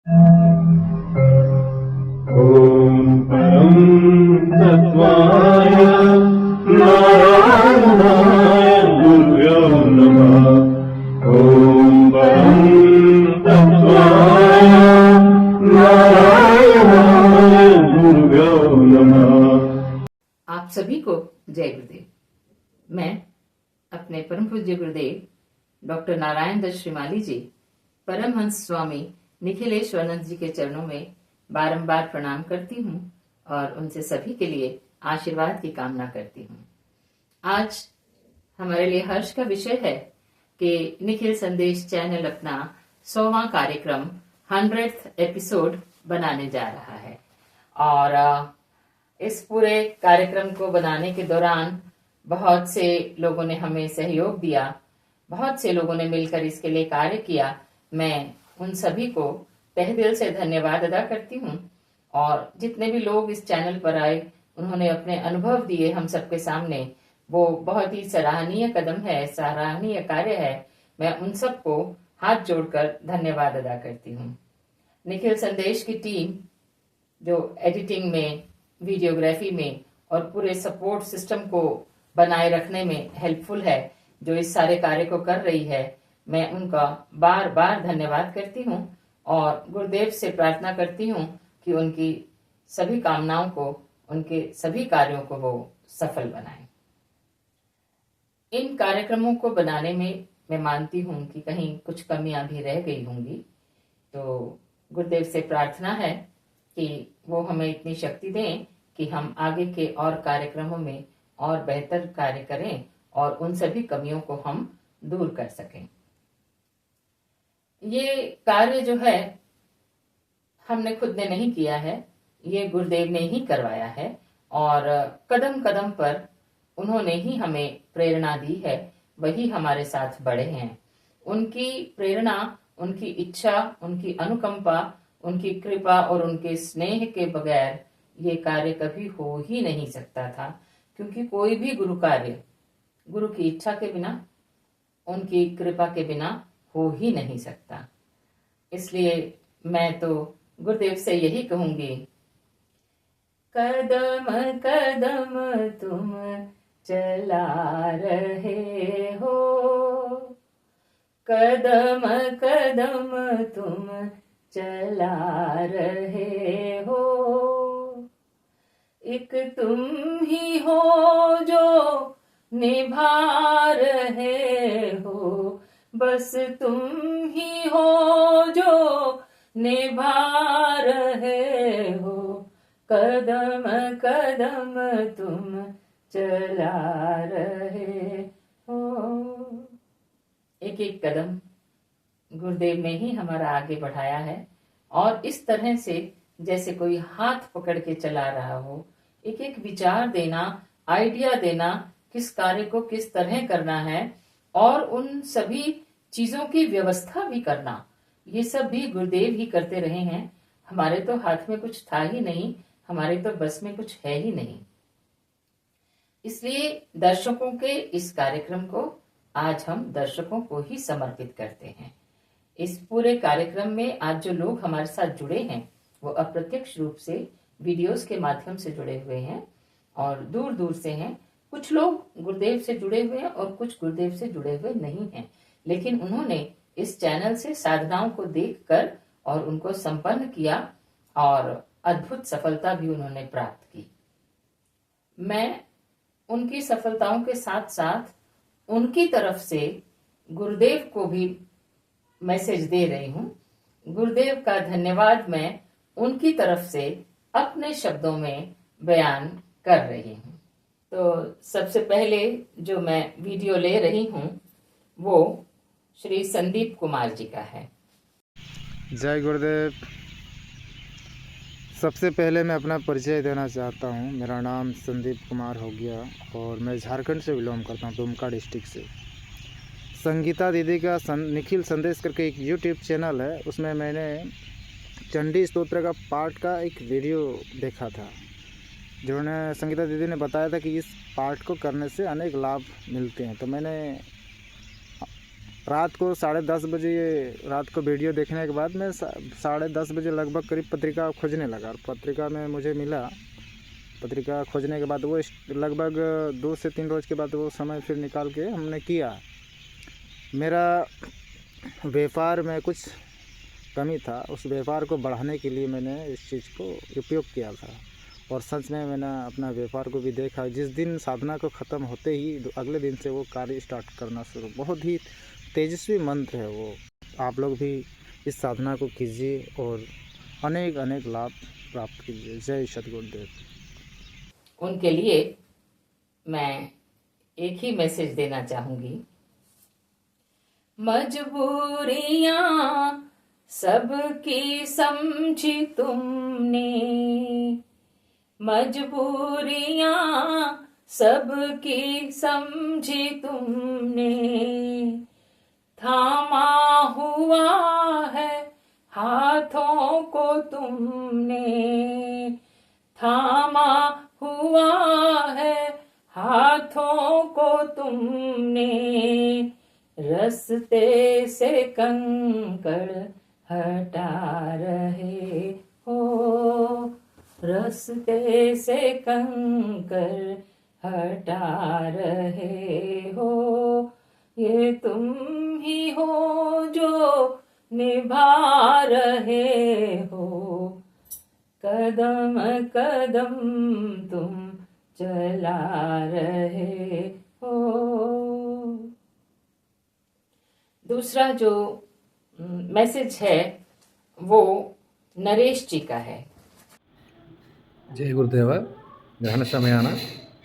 ॐ परं तत्त्वाय नारायणाय गुरुभ्यो नमः। ॐ परं तत्त्वाय नारायणाय गुरुभ्यो नमः। आप सभी को जय गुरुदेव। मैं अपने परम पूज्य गुरुदेव डॉक्टर नारायण दत्त श्रीमाली जी, परमहंस स्वामी निखिलेश्वरानंद जी के चरणों में बारंबार प्रणाम करती हूँ और उनसे सभी के लिए आशीर्वाद की कामना करती हूँ। आज हमारे लिए हर्ष का विषय है कि निखिल संदेश चैनल अपना 100वां कार्यक्रम 100th एपिसोड बनाने जा रहा है और इस पूरे कार्यक्रम को बनाने के दौरान बहुत से लोगों ने हमें सहयोग दिया, बहुत से लोगों ने मिलकर इसके लिए कार्य किया। मैं उन सभी को तहे दिल से धन्यवाद अदा करती हूँ और जितने भी लोग इस चैनल पर आए, उन्होंने अपने अनुभव दिए हम सबके सामने, वो बहुत ही सराहनीय कदम है, सराहनीय कार्य है। मैं उन सबको हाथ जोड़कर धन्यवाद अदा करती हूँ। निखिल संदेश की टीम जो एडिटिंग में, वीडियोग्राफी में और पूरे सपोर्ट सिस्टम को बनाए रखने में हेल्पफुल है, जो इस सारे कार्य को कर रही है, मैं उनका बार बार धन्यवाद करती हूँ और गुरुदेव से प्रार्थना करती हूँ कि उनकी सभी कामनाओं को, उनके सभी कार्यों को वो सफल बनाए। इन कार्यक्रमों को बनाने में मैं मानती हूँ कि कहीं कुछ कमियां भी रह गई होंगी, तो गुरुदेव से प्रार्थना है कि वो हमें इतनी शक्ति दें कि हम आगे के और कार्यक्रमों में और बेहतर कार्य करें और उन सभी कमियों को हम दूर कर सकें। ये कार्य जो है हमने खुद ने नहीं किया है, ये गुरुदेव ने ही करवाया है और कदम कदम पर उन्होंने ही हमें प्रेरणा दी है, वही हमारे साथ बढ़े हैं। उनकी प्रेरणा, उनकी इच्छा, उनकी अनुकंपा, उनकी कृपा और उनके स्नेह के बगैर ये कार्य कभी हो ही नहीं सकता था, क्योंकि कोई भी गुरु कार्य गुरु की इच्छा के बिना, उनकी कृपा के बिना हो ही नहीं सकता। इसलिए मैं तो गुरुदेव से यही कहूंगी, कदम कदम तुम चला रहे हो, कदम कदम तुम चला रहे हो, एक तुम ही हो जो निभा रहे हो, बस तुम ही हो जो निभा रहे हो, कदम कदम तुम चला रहे हो। एक एक कदम गुरुदेव ने ही हमारा आगे बढ़ाया है और इस तरह से जैसे कोई हाथ पकड़ के चला रहा हो, एक एक विचार देना, आइडिया देना, किस कार्य को किस तरह करना है और उन सभी चीजों की व्यवस्था भी करना, ये सब भी गुरुदेव ही करते रहे हैं। हमारे तो हाथ में कुछ था ही नहीं, हमारे तो बस में कुछ है ही नहीं। इसलिए दर्शकों के इस कार्यक्रम को आज हम दर्शकों को ही समर्पित करते हैं। इस पूरे कार्यक्रम में आज जो लोग हमारे साथ जुड़े हैं, वो अप्रत्यक्ष रूप से वीडियोस के माध्यम से जुड़े हुए हैं और दूर दूर से हैं। कुछ लोग गुरुदेव से जुड़े हुए हैं और कुछ गुरुदेव से जुड़े हुए नहीं हैं, लेकिन उन्होंने इस चैनल से साधनाओं को देखकर और उनको संपन्न किया और अद्भुत सफलता भी उन्होंने प्राप्त की। मैं उनकी सफलताओं के साथ साथ उनकी तरफ से गुरुदेव को भी मैसेज दे रही हूँ। गुरुदेव का धन्यवाद मैं उनकी तरफ से अपने शब्दों में बयान कर रही हूँ। तो सबसे पहले जो मैं वीडियो ले रही हूँ वो श्री संदीप कुमार जी का है। जय गुरुदेव। सबसे पहले मैं अपना परिचय देना चाहता हूँ। मेरा नाम संदीप कुमार हो गया और मैं झारखंड से बिलोंग करता हूँ, दुमका डिस्ट्रिक्ट से। संगीता दीदी का निखिल संदेश करके एक यूट्यूब चैनल है, उसमें मैंने चंडी स्तोत्र का पाठ का एक वीडियो देखा था, जिन्होंने संगीता दीदी ने बताया था कि इस पाठ को करने से अनेक लाभ मिलते हैं। तो मैंने रात को 10:30 बजे, रात को वीडियो देखने के बाद मैं 10:30 बजे लगभग करीब पत्रिका खोजने लगा, और पत्रिका में मुझे मिला। पत्रिका खोजने के बाद वो लगभग 2 से 3 रोज़ के बाद वो समय फिर निकाल के हमने किया। मेरा व्यापार में कुछ कमी था, उस व्यापार को बढ़ाने के लिए मैंने इस चीज़ को उपयोग किया था, और सच में मैंने अपना व्यापार को भी देखा। जिस दिन साधना को ख़त्म होते ही अगले दिन से वो कार्य स्टार्ट करना शुरू, बहुत ही तेजस्वी मंत्र है वो। आप लोग भी इस साधना को कीजिए और अनेक अनेक लाभ प्राप्त कीजिए। जय सद्गुरुदेव। उनके लिए मैं एक ही मैसेज देना चाहूंगी। मजबूरियां सबकी समझी तुमने, मजबूरियां सबकी समझी तुमने, थामा हुआ है हाथों को तुमने, थामा हुआ है हाथों को तुमने, रास्ते से कंकड़ हटा रहे हो, रास्ते से कंकड़ हटा रहे हो, ये तुम ही हो जो निभा रहे हो, कदम कदम तुम चला रहे हो। दूसरा जो मैसेज है वो नरेश जी का है। జై గురుదేవ. గ్రహణ సమయాన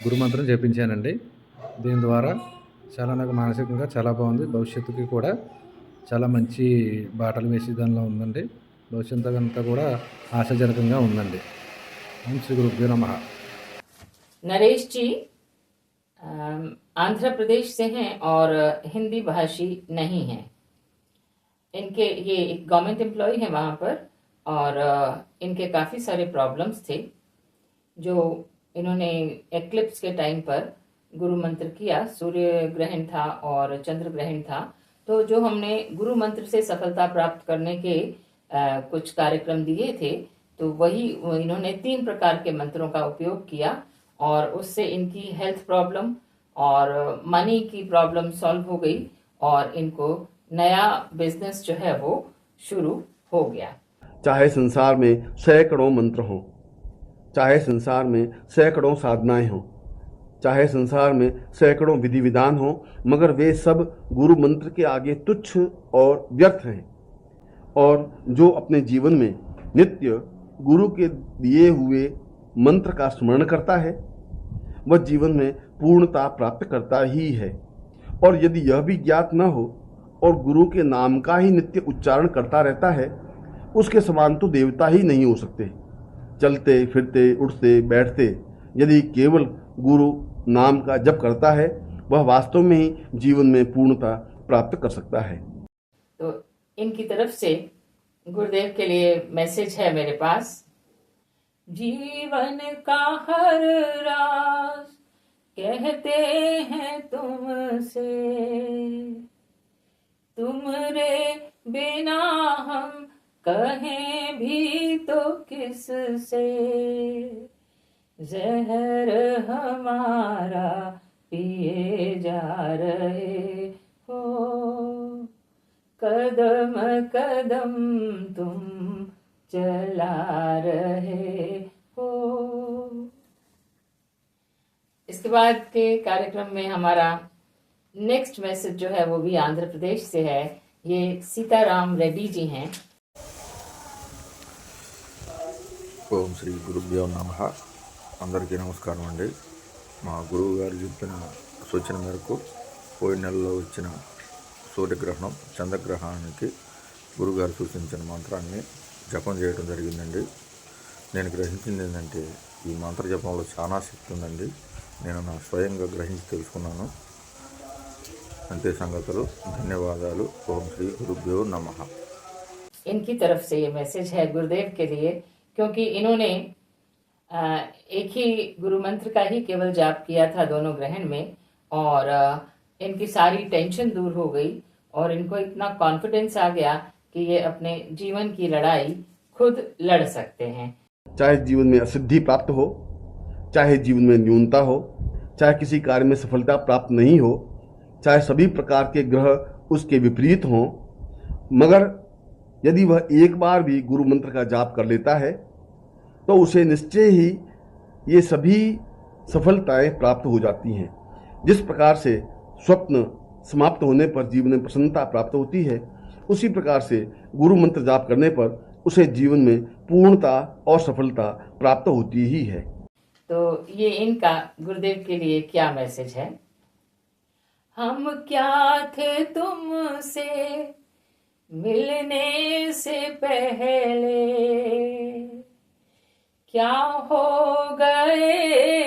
గురుమంత్రం జపించానండి. దీని ద్వారా చాలా నాకు మానసికంగా చాలా బాగుంది. భవిష్యత్తుకి కూడా చాలా మంచి బాటలు వేసే దానిలో ఉందండి. భవిష్యత్తు అంతా కూడా ఆశాజనకంగా ఉందండి. ఓం శ్రీ గురుభ్యో నమః. नरेश जी आंध्र प्रदेश से हैं और हिंदी भाषी नहीं हैं। इनके ये एक गवर्नमेंट एम्प्लॉय है वहाँ पर, और इनके काफ़ी सारे प्रॉब्लम्स थे जो इन्होंने एक्लिप्स के टाइम पर गुरु मंत्र किया। सूर्य ग्रहण था और चंद्र ग्रहण था, तो जो हमने गुरु मंत्र से सफलता प्राप्त करने के कुछ कार्यक्रम दिए थे, तो वही इन्होंने 3 प्रकार के मंत्रों का उपयोग किया, और उससे इनकी हेल्थ प्रॉब्लम और मनी की प्रॉब्लम सॉल्व हो गई, और इनको नया बिजनेस जो है वो शुरू हो गया। चाहे संसार में सैकड़ों मंत्र हों, चाहे संसार में सैकड़ों साधनाएं हों, चाहे संसार में सैकड़ों विधि विधान हों, मगर वे सब गुरु मंत्र के आगे तुच्छ और व्यर्थ हैं। और जो अपने जीवन में नित्य गुरु के दिए हुए मंत्र का स्मरण करता है, वह जीवन में पूर्णता प्राप्त करता ही है। और यदि यह भी ज्ञात न हो और गुरु के नाम का ही नित्य उच्चारण करता रहता है, उसके समान तो देवता ही नहीं हो सकते। चलते फिरते उठते बैठते यदि केवल गुरु नाम का जप करता है, वह वास्तव में ही जीवन में पूर्णता प्राप्त कर सकता है। तो इनकी तरफ से गुरुदेव के लिए मैसेज है मेरे पास। जीवन का हर राज कहते हैं तुमसे, तुमरे बिना हम कहें भी तो किससे, जहर हमारा पिए जा रहे हो, कदम कदम तुम चला रहे हो। इसके बाद के कार्यक्रम में हमारा नेक्स्ट मैसेज जो है वो भी आंध्र प्रदेश से है। ये सीताराम रेड्डी जी हैं। ఓం శ్రీ గురుభ్యో నమః. అందరికీ నమస్కారం అండి. మా గురువు గారు చెప్పిన సూచన మేరకు పోయిన నెలలో వచ్చిన సూర్యగ్రహణం చంద్రగ్రహణానికి గురుగారు సూచించిన మంత్రాన్ని జపం చేయడం జరిగిందండి. నేను గ్రహించింది ఏంటంటే ఈ మంత్ర జపంలో చాలా శక్తి ఉందండి. నేను నా స్వయంగా గ్రహించి తెలుసుకున్నాను. అంతే సంగతులు. ధన్యవాదాలు. ఓం శ్రీ గురుభ్యో నమః. इनकी तरफ से ये मैसेज है गुरुदेव के लिए, क्योंकि इन्होंने एक ही गुरु मंत्र का ही केवल जाप किया था दोनों ग्रहण में, और इनकी सारी टेंशन दूर हो गई और इनको इतना कॉन्फिडेंस आ गया कि ये अपने जीवन की लड़ाई खुद लड़ सकते हैं। चाहे जीवन में असिद्धि प्राप्त हो, चाहे जीवन में न्यूनता हो, चाहे किसी कार्य में सफलता प्राप्त नहीं हो, चाहे सभी प्रकार के ग्रह उसके विपरीत हों, मगर यदि वह एक बार भी गुरु मंत्र का जाप कर लेता है तो उसे निश्चय ही ये सभी सफलताएं प्राप्त हो जाती हैं। जिस प्रकार से स्वप्न समाप्त होने पर जीवन में प्रसन्नता प्राप्त होती है, उसी प्रकार से गुरु मंत्र जाप करने पर उसे जीवन में पूर्णता और सफलता प्राप्त होती ही है। तो ये इनका गुरुदेव के लिए क्या मैसेज है? हम क्या थे तुमसे मिलने से पहले, क्या हो गए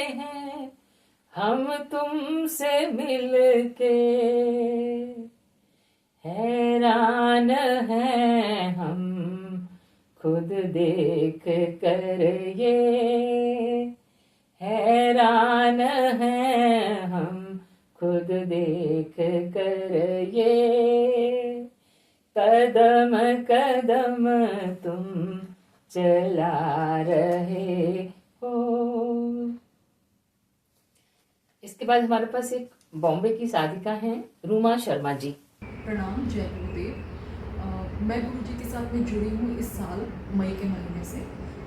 हैं हम तुमसे मिलके, हैरान हैं हम खुद देख कर ये, हैरान हैं हम खुद देख कर ये, कदम कदम तुम चला रहे हो। इसके बाद हमारे पास एक बॉम्बे की साधिका हैं रूमा शर्मा जी। प्रणाम, जय गुरुदेव। मैं गुरु जी के साथ में जुड़ी हूँ इस साल मई के महीने से,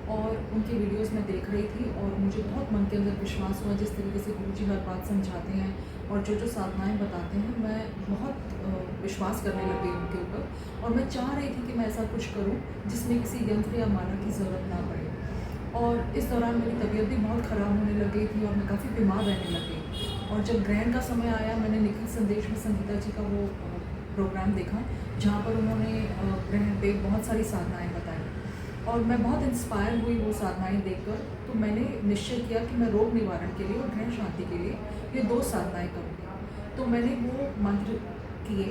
और उनके वीडियोस मैं देख रही थी और मुझे बहुत मन के अंदर विश्वास हुआ जिस तरीके से गुरु जी हर बात समझाते हैं और जो जो साधनाएं बताते हैं, मैं बहुत विश्वास करने लग गई उनके ऊपर। और मैं चाह रही थी कि मैं ऐसा कुछ करूं जिसमें किसी यंत्र या मानव की ज़रूरत ना पड़े। और इस दौरान मेरी तबीयत भी बहुत ख़राब होने लग गई थी और मैं काफ़ी बीमार रहने लग गई। और जब ग्रहण का समय आया, मैंने निखिल संदेश में संगीता जी का वो प्रोग्राम देखा जहाँ पर उन्होंने ग्रहण पे बहुत सारी साधनाएँ बताई और मैं बहुत इंस्पायर हुई वो साधनाएँ देखकर। तो मैंने निश्चय किया कि मैं रोग निवारण के लिए और ग्रहण शांति के लिए ये 2 साधनाएँ करूँगी। तो मैंने वो मंत्र किए।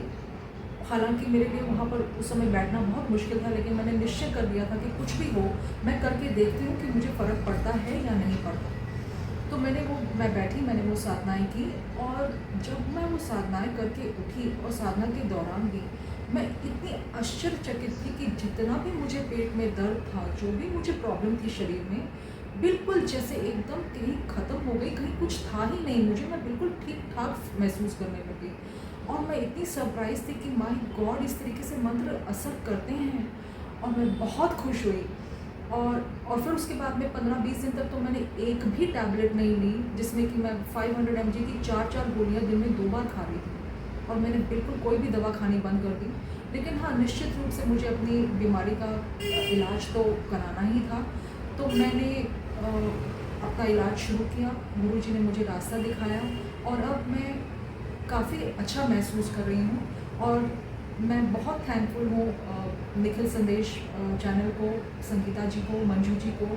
हालांकि मेरे लिए वहाँ पर उस समय बैठना बहुत मुश्किल था, लेकिन मैंने निश्चय कर लिया था कि कुछ भी हो मैं करके देखती हूँ कि मुझे फ़र्क पड़ता है या नहीं पड़ता। तो मैं बैठी, मैंने वो साधनाएँ की और जब मैं वो साधनाएँ करके उठी और साधना के दौरान भी मैं इतनी आश्चर्यचकित थी कि जितना भी मुझे पेट में दर्द था, जो भी मुझे प्रॉब्लम थी शरीर में, बिल्कुल जैसे एकदम कहीं ख़त्म हो गई, कहीं कुछ था ही नहीं मुझे, मैं बिल्कुल ठीक ठाक महसूस करने लगी। और मैं इतनी सरप्राइज़ थी कि माय गॉड, इस तरीके से मंत्र असर करते हैं, और मैं बहुत खुश हुई। और फिर उसके बाद में 15-20 दिन तक तो मैंने एक भी टैबलेट नहीं ली, जिसमें कि मैं 500 mg की 4-4 गोलियाँ दिन में 2 बार खा रही थी, और मैंने बिल्कुल कोई भी दवा खानी बंद कर दी। लेकिन हाँ, निश्चित रूप से मुझे अपनी बीमारी का इलाज तो कराना ही था, तो मैंने अपना इलाज शुरू किया। गुरुजी ने मुझे रास्ता दिखाया और अब मैं काफ़ी अच्छा महसूस कर रही हूँ। और मैं बहुत थैंकफुल हूँ निखिल संदेश चैनल को, संगीता जी को, मंजू जी को,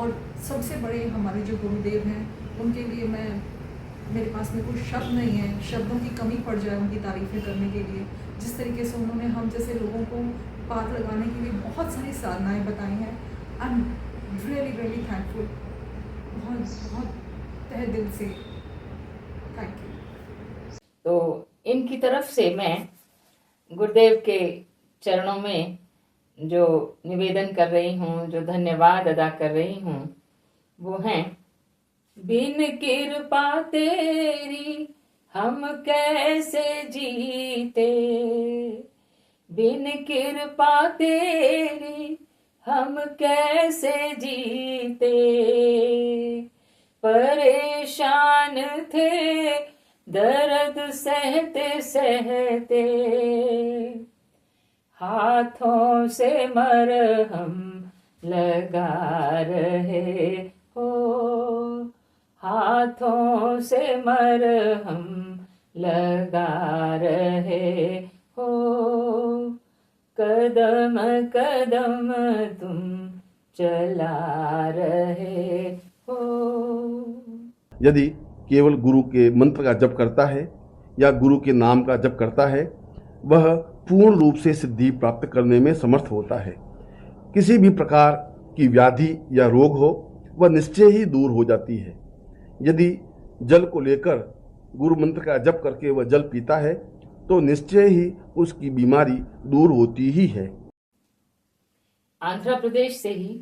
और सबसे बड़े हमारे जो गुरुदेव हैं उनके लिए मेरे पास में कोई शब्द नहीं है, शब्दों की कमी पड़ जाए उनकी तारीफ़ें करने के लिए। जिस तरीके से उन्होंने हम जैसे लोगों को पार लगाने के लिए बहुत सारी साधनाएं बताई हैं, I am really really thankful, बहुत बहुत तहे दिल से थैंक यू। तो इनकी तरफ से मैं गुरुदेव के चरणों में जो निवेदन कर रही हूँ, जो धन्यवाद अदा कर रही हूँ, वो हैं, बिन कृपा तेरी हम कैसे जीते, बिन कृपा तेरी हम कैसे जीते, परेशान थे दर्द सहते सहते, हाथों से मरहम लगा रहे हो, हाथों से मरहम लगा रहे हो, कदम कदम तुम चला रहे हो। यदि केवल गुरु के मंत्र का जप करता है या गुरु के नाम का जप करता है, वह पूर्ण रूप से सिद्धि प्राप्त करने में समर्थ होता है। किसी भी प्रकार की व्याधि या रोग हो, वह निश्चय ही दूर हो जाती है। यदि जल को लेकर गुरु मंत्र का जप करके वह जल पीता है तो निश्चय ही उसकी बीमारी दूर होती ही है। आंध्र प्रदेश से ही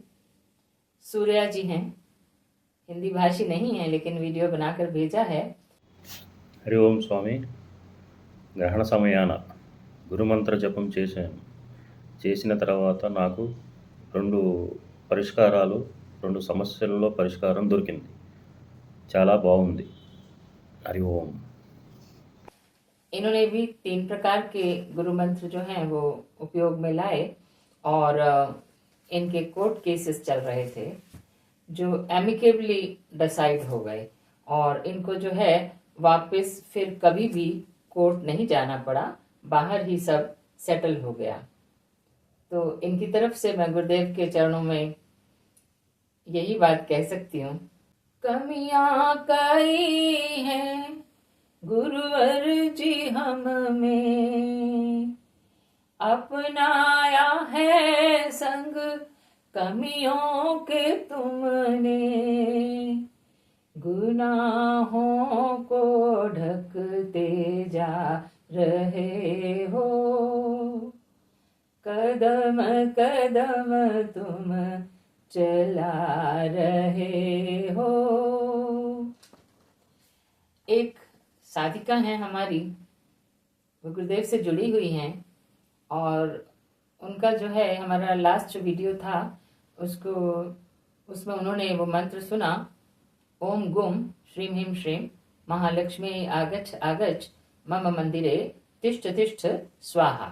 सूर्या जी हैं, हिंदी भाषी नहीं है लेकिन वीडियो बनाकर भेजा है। హరి ఓం స్వామి. గ్రహణ సమయాన గురుమంత్ర జపం చేశాను. చేసిన తర్వాత నాకు 2 పరిష్కారాలు, 2 సమస్యలలో పరిష్కారం దొరికింది. చాలా బాగుంది. హరి ఓం. इन्होंने भी 3 प्रकार के गुरु मंत्र जो हैं वो उपयोग में लाए और इनके कोर्ट केसेस चल रहे थे जो एमिकेबली डिसाइड हो गए और इनको जो है वापस फिर कभी भी कोर्ट नहीं जाना पड़ा, बाहर ही सब सेटल हो गया। तो इनकी तरफ से मैं गुरुदेव के चरणों में यही बात कह सकती हूँ, कमियां कई हैं गुरुवर जी हम में, अपनाया है संग कमियों के तुमने, गुनाहों को ढकते जा रहे हो, कदम कदम तुम चला रहे हो। एक साधिका है हमारी, वो गुरुदेव से जुड़ी हुई हैं और उनका जो है हमारा लास्ट जो वीडियो था उसमें उन्होंने वो मंत्र सुना, ओम गुम श्रीम ह्रीम श्रीम महालक्ष्मी आगच्छ आगच्छ मम मंदिरे तिष्ठ तिष्ठ स्वाहा।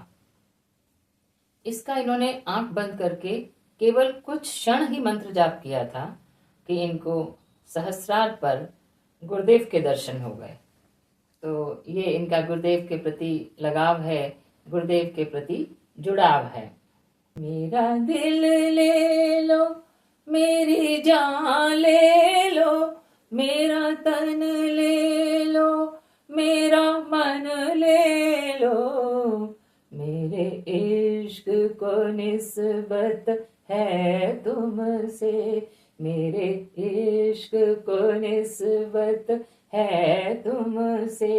इसका इन्होंने आंख बंद करके केवल कुछ क्षण ही मंत्र जाप किया था कि इनको सहस्रार पर गुरुदेव के दर्शन हो गए। तो ये इनका गुरुदेव के प्रति लगाव है, गुरुदेव के प्रति जुड़ाव है। मेरा दिल ले लो, मेरी जान ले लो, मेरा तन ले लो, मेरा मन ले लो, मेरे इश्क को निस्बत है तुमसे, मेरे इश्क को निस्बत है तुमसे,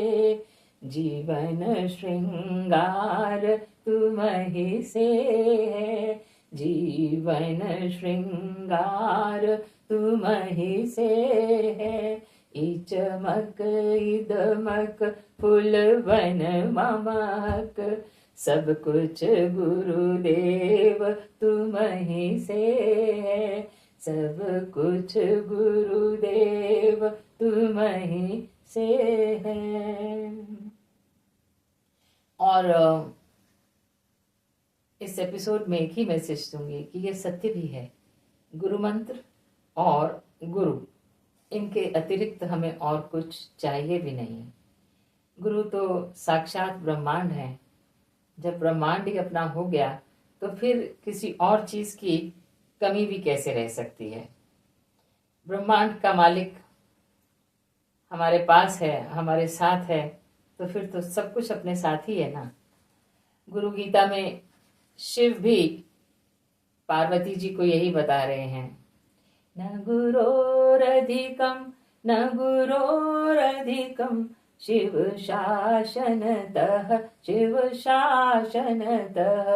जीवन श्रृंगार तुम ही से है, जीवन श्रृंगार तुम ही से है, इचमक इदमक फूल बन ममक, सब कुछ गुरुदेव तुम ही से है, सब कुछ गुरुदेव तुम ही से है। और इस एपिसोड में एक ही मैसेज दूंगी कि ये सत्य भी है, गुरु मंत्र और गुरु, इनके अतिरिक्त हमें और कुछ चाहिए भी नहीं। गुरु तो साक्षात ब्रह्मांड है, जब ब्रह्मांड ही अपना हो गया तो फिर किसी और चीज की कमी भी कैसे रह सकती है। ब्रह्मांड का मालिक हमारे पास है, हमारे साथ है, तो फिर तो सब कुछ अपने साथ ही है ना। गुरु गीता में शिव भी पार्वती जी को यही बता रहे हैं, न गुरोरधिकम न गुरोरधिकम शिव शासनतः शिव शासनतः,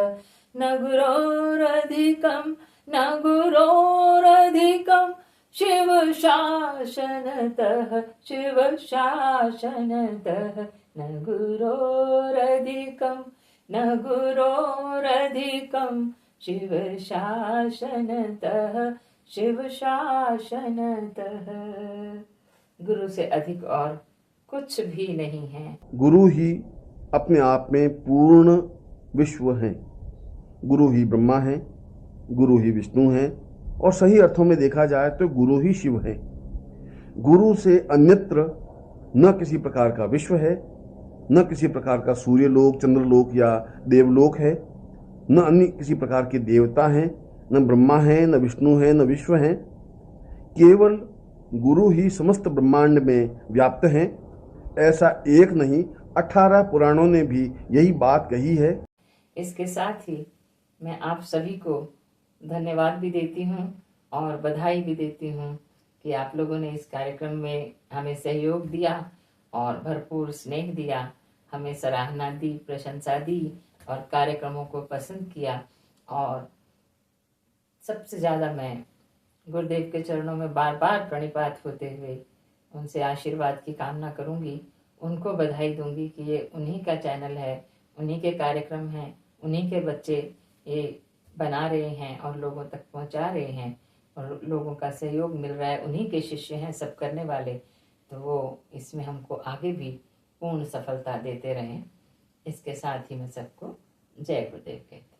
न गुरोरधिकम न गुरोरधिकम शिव शासनतः शिव शासनतः, न गुरोरधिकम न गुरोरधिकम शिव शासनतः शिव शासनतः। गुरु से अधिक और कुछ भी नहीं है। गुरु ही अपने आप में पूर्ण विश्व है। गुरु ही ब्रह्मा है, गुरु ही विष्णु है और सही अर्थों में देखा जाए तो गुरु ही शिव है। गुरु से अन्यत्र न किसी प्रकार का विश्व है, न किसी प्रकार का सूर्यलोक, चंद्रलोक या देवलोक है, न अन्य किसी प्रकार के देवता हैं, न ब्रह्मा है, न विष्णु है, न विश्व है। केवल गुरु ही समस्त ब्रह्मांड में व्याप्त हैं। ऐसा एक नहीं, 18 पुराणों ने भी यही बात कही है। इसके साथ ही मैं आप सभी को धन्यवाद भी देती हूँ और बधाई भी देती हूँ कि आप लोगों ने इस कार्यक्रम में हमें सहयोग दिया और भरपूर स्नेह दिया। हमें सराहना दी, प्रशंसा दी और कार्यक्रमों को पसंद किया। और सबसे ज़्यादा मैं गुरुदेव के चरणों में बार बार प्रणिपात होते हुए उनसे आशीर्वाद की कामना करूंगी, उनको बधाई दूंगी कि ये उन्हीं का चैनल है, उन्हीं के कार्यक्रम हैं, उन्हीं के बच्चे ये बना रहे हैं और लोगों तक पहुंचा रहे हैं और लोगों का सहयोग मिल रहा है, उन्हीं के शिष्य हैं सब करने वाले। तो वो इसमें हमको आगे भी पूर्ण सफलता देते रहें। इसके साथ ही मैं सबको जय गुरुदेव कहती हूँ।